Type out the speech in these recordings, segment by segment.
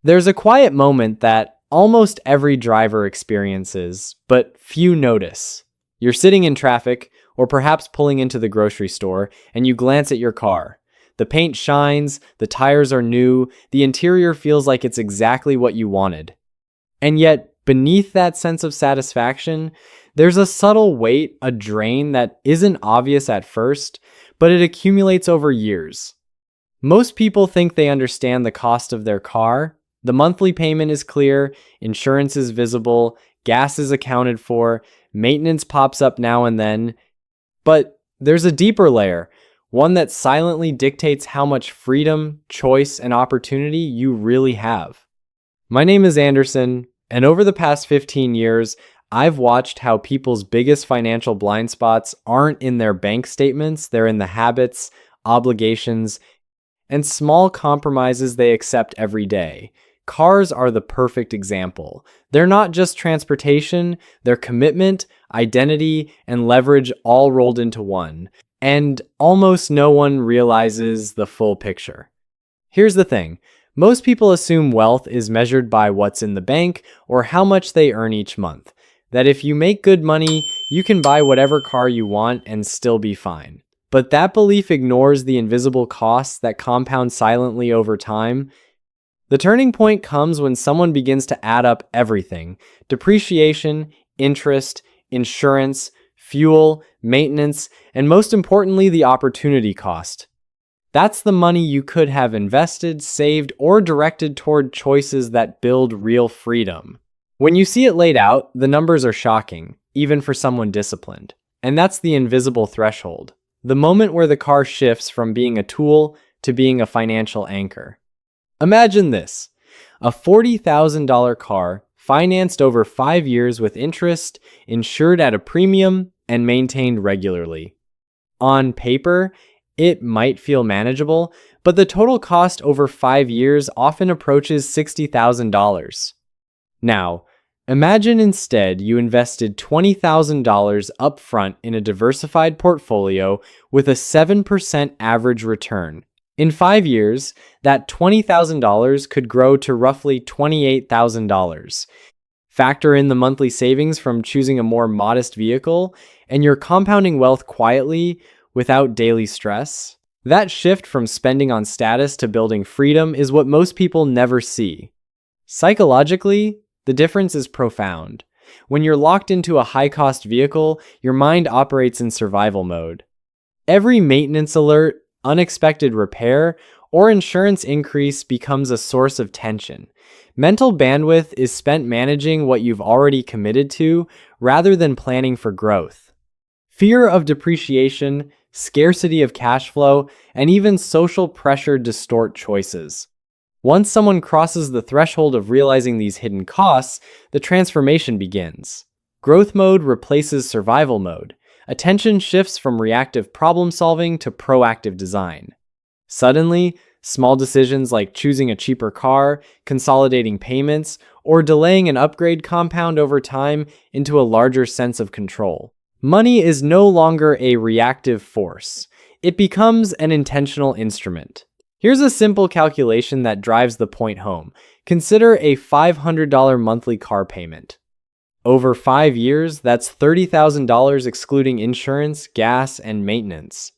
There's a quiet moment that almost every driver experiences, but few notice. You're sitting in traffic, or perhaps pulling into the grocery store, and you glance at your car. The paint shines, the tires are new, the interior feels like it's exactly what you wanted. And yet, beneath that sense of satisfaction, there's a subtle weight, a drain that isn't obvious at first, but it accumulates over years. Most people think they understand the cost of their car. The monthly payment is clear, insurance is visible, gas is accounted for, maintenance pops up now and then. But there's a deeper layer, one that silently dictates how much freedom, choice, and opportunity you really have. My name is Anderson, and over the past 15 years, I've watched how people's biggest financial blind spots aren't in their bank statements, they're in the habits, obligations, and small compromises they accept every day. Cars are the perfect example. They're not just transportation, they're commitment, identity, and leverage all rolled into one. And almost no one realizes the full picture. Here's the thing. Most people assume wealth is measured by what's in the bank or how much they earn each month. That if you make good money, you can buy whatever car you want and still be fine. But that belief ignores the invisible costs that compound silently over time. The turning point comes when someone begins to add up everything: depreciation, interest, insurance, fuel, maintenance, and most importantly, the opportunity cost. That's the money you could have invested, saved, or directed toward choices that build real freedom. When you see it laid out, the numbers are shocking, even for someone disciplined. And that's the invisible threshold. The moment where the car shifts from being a tool to being a financial anchor. Imagine this: a $40,000 car financed over 5 years with interest, insured at a premium, and maintained regularly. On paper, it might feel manageable, but the total cost over 5 years often approaches $60,000. Now, imagine instead you invested $20,000 upfront in a diversified portfolio with a 7% average return. In 5 years, that $20,000 could grow to roughly $28,000. Factor in the monthly savings from choosing a more modest vehicle, and you're compounding wealth quietly without daily stress. That shift from spending on status to building freedom is what most people never see. Psychologically, the difference is profound. When you're locked into a high-cost vehicle, your mind operates in survival mode. Every maintenance alert, unexpected repair, or insurance increase becomes a source of tension. Mental bandwidth is spent managing what you've already committed to rather than planning for growth. Fear of depreciation, scarcity of cash flow, and even social pressure distort choices. Once someone crosses the threshold of realizing these hidden costs, the transformation begins. Growth mode replaces survival mode. Attention shifts from reactive problem solving to proactive design. Suddenly, small decisions like choosing a cheaper car, consolidating payments, or delaying an upgrade compound over time into a larger sense of control. Money is no longer a reactive force. It becomes an intentional instrument. Here's a simple calculation that drives the point home. Consider a $500 monthly car payment. Over 5 years, that's $30,000 excluding insurance, gas, and maintenance.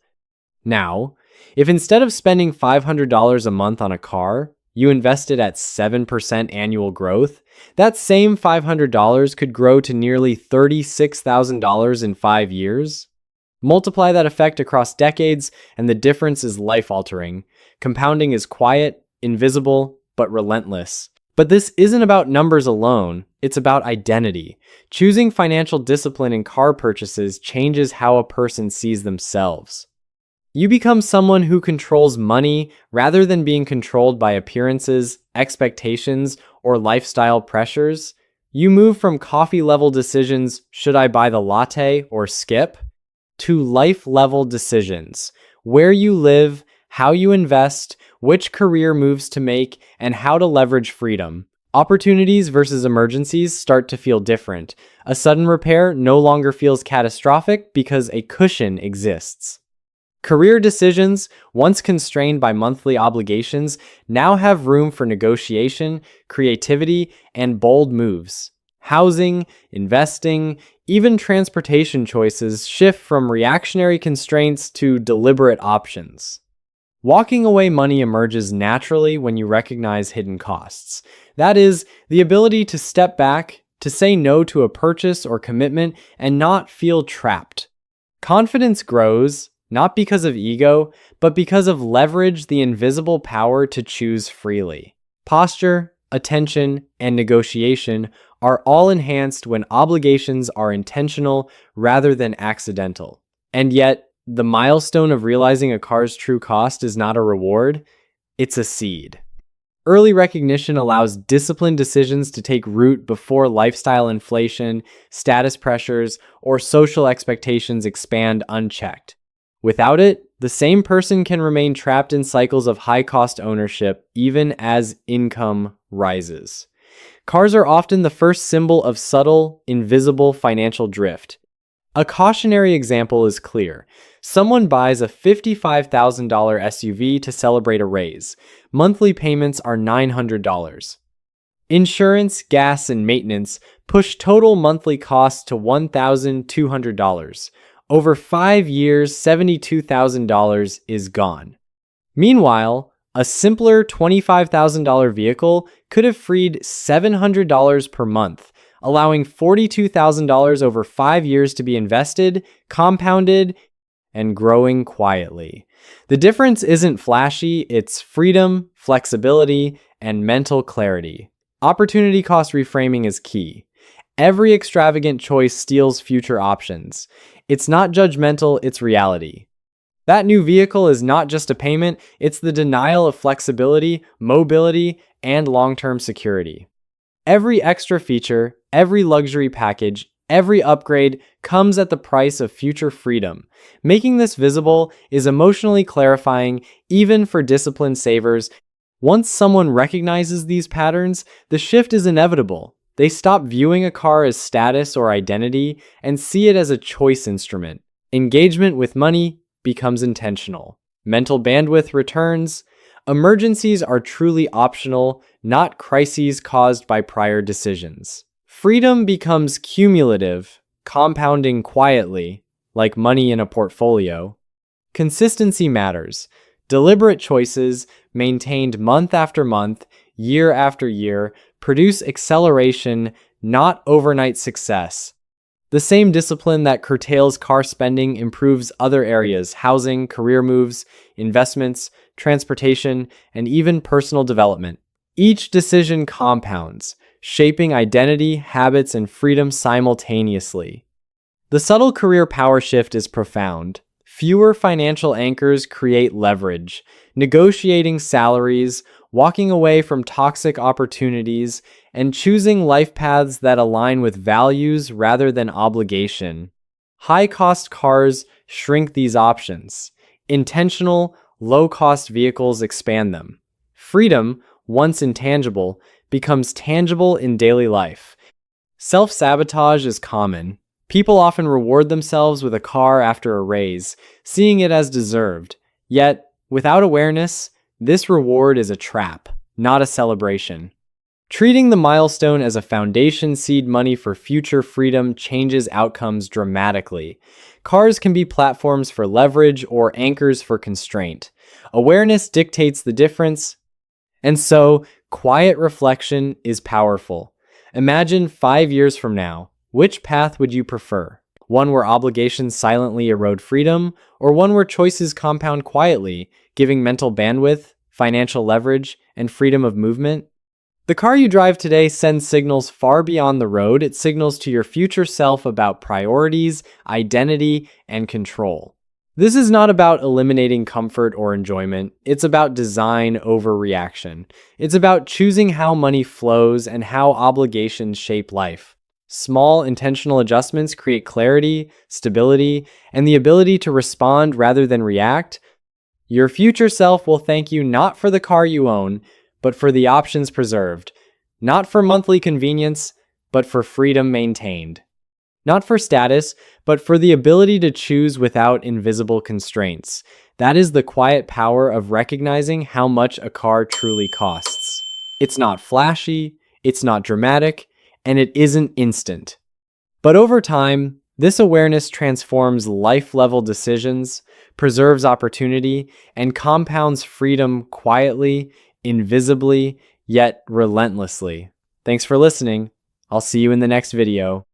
Now, if instead of spending $500 a month on a car, you invested at 7% annual growth, that same $500 could grow to nearly $36,000 in 5 years. Multiply that effect across decades, and the difference is life-altering. Compounding is quiet, invisible, but relentless. But this isn't about numbers alone, it's about identity. Choosing financial discipline in car purchases changes how a person sees themselves. You become someone who controls money rather than being controlled by appearances, expectations, or lifestyle pressures. You move from coffee-level decisions, should I buy the latte or skip, to life-level decisions, where you live, how you invest, which career moves to make, and how to leverage freedom. Opportunities versus emergencies start to feel different. A sudden repair no longer feels catastrophic because a cushion exists. Career decisions, once constrained by monthly obligations, now have room for negotiation, creativity, and bold moves. Housing, investing, even transportation choices shift from reactionary constraints to deliberate options. Walking away money emerges naturally when you recognize hidden costs. That is, the ability to step back, to say no to a purchase or commitment, and not feel trapped. Confidence grows, not because of ego, but because of leverage, the invisible power to choose freely. Posture, attention, and negotiation are all enhanced when obligations are intentional rather than accidental. And yet, the milestone of realizing a car's true cost is not a reward, it's a seed. Early recognition allows disciplined decisions to take root before lifestyle inflation, status pressures, or social expectations expand unchecked. Without it, the same person can remain trapped in cycles of high-cost ownership even as income rises. Cars are often the first symbol of subtle, invisible financial drift. A cautionary example is clear. Someone buys a $55,000 SUV to celebrate a raise. Monthly payments are $900. Insurance, gas, and maintenance push total monthly costs to $1,200. Over 5 years, $72,000 is gone. Meanwhile, a simpler $25,000 vehicle could have freed $700 per month, allowing $42,000 over 5 years to be invested, compounded, and growing quietly. The difference isn't flashy, it's freedom, flexibility, and mental clarity. Opportunity cost reframing is key. Every extravagant choice steals future options. It's not judgmental, it's reality. That new vehicle is not just a payment, it's the denial of flexibility, mobility, and long-term security. Every extra feature, every luxury package, every upgrade comes at the price of future freedom. Making this visible is emotionally clarifying, even for disciplined savers. Once someone recognizes these patterns, the shift is inevitable. They stop viewing a car as status or identity and see it as a choice instrument. Engagement with money becomes intentional. Mental bandwidth returns. Emergencies are truly optional, not crises caused by prior decisions. Freedom becomes cumulative, compounding quietly, like money in a portfolio. Consistency matters. Deliberate choices, maintained month after month, year after year, produce acceleration, not overnight success. The same discipline that curtails car spending improves other areas: housing, career moves, investments, transportation, and even personal development. Each decision compounds, shaping identity, habits, and freedom simultaneously. The subtle career power shift is profound. Fewer financial anchors create leverage, negotiating salaries, walking away from toxic opportunities, and choosing life paths that align with values rather than obligation. High-cost cars shrink these options. Intentional, low-cost vehicles expand them. Freedom, once intangible, becomes tangible in daily life. Self-sabotage is common. People often reward themselves with a car after a raise, seeing it as deserved. Yet, without awareness, this reward is a trap, not a celebration. Treating the milestone as a foundation seed money for future freedom changes outcomes dramatically. Cars can be platforms for leverage or anchors for constraint. Awareness dictates the difference, and so quiet reflection is powerful. Imagine 5 years from now, which path would you prefer? One where obligations silently erode freedom, or one where choices compound quietly, giving mental bandwidth, financial leverage, and freedom of movement? The car you drive today sends signals far beyond the road. It signals to your future self about priorities, identity, and control. This is not about eliminating comfort or enjoyment. It's about design over reaction. It's about choosing how money flows and how obligations shape life. Small, intentional adjustments create clarity, stability, and the ability to respond rather than react. Your future self will thank you not for the car you own, but for the options preserved. Not for monthly convenience, but for freedom maintained. Not for status, but for the ability to choose without invisible constraints. That is the quiet power of recognizing how much a car truly costs. It's not flashy, it's not dramatic, and it isn't instant. But over time, this awareness transforms life-level decisions, preserves opportunity, and compounds freedom quietly, invisibly, yet relentlessly. Thanks for listening. I'll see you in the next video.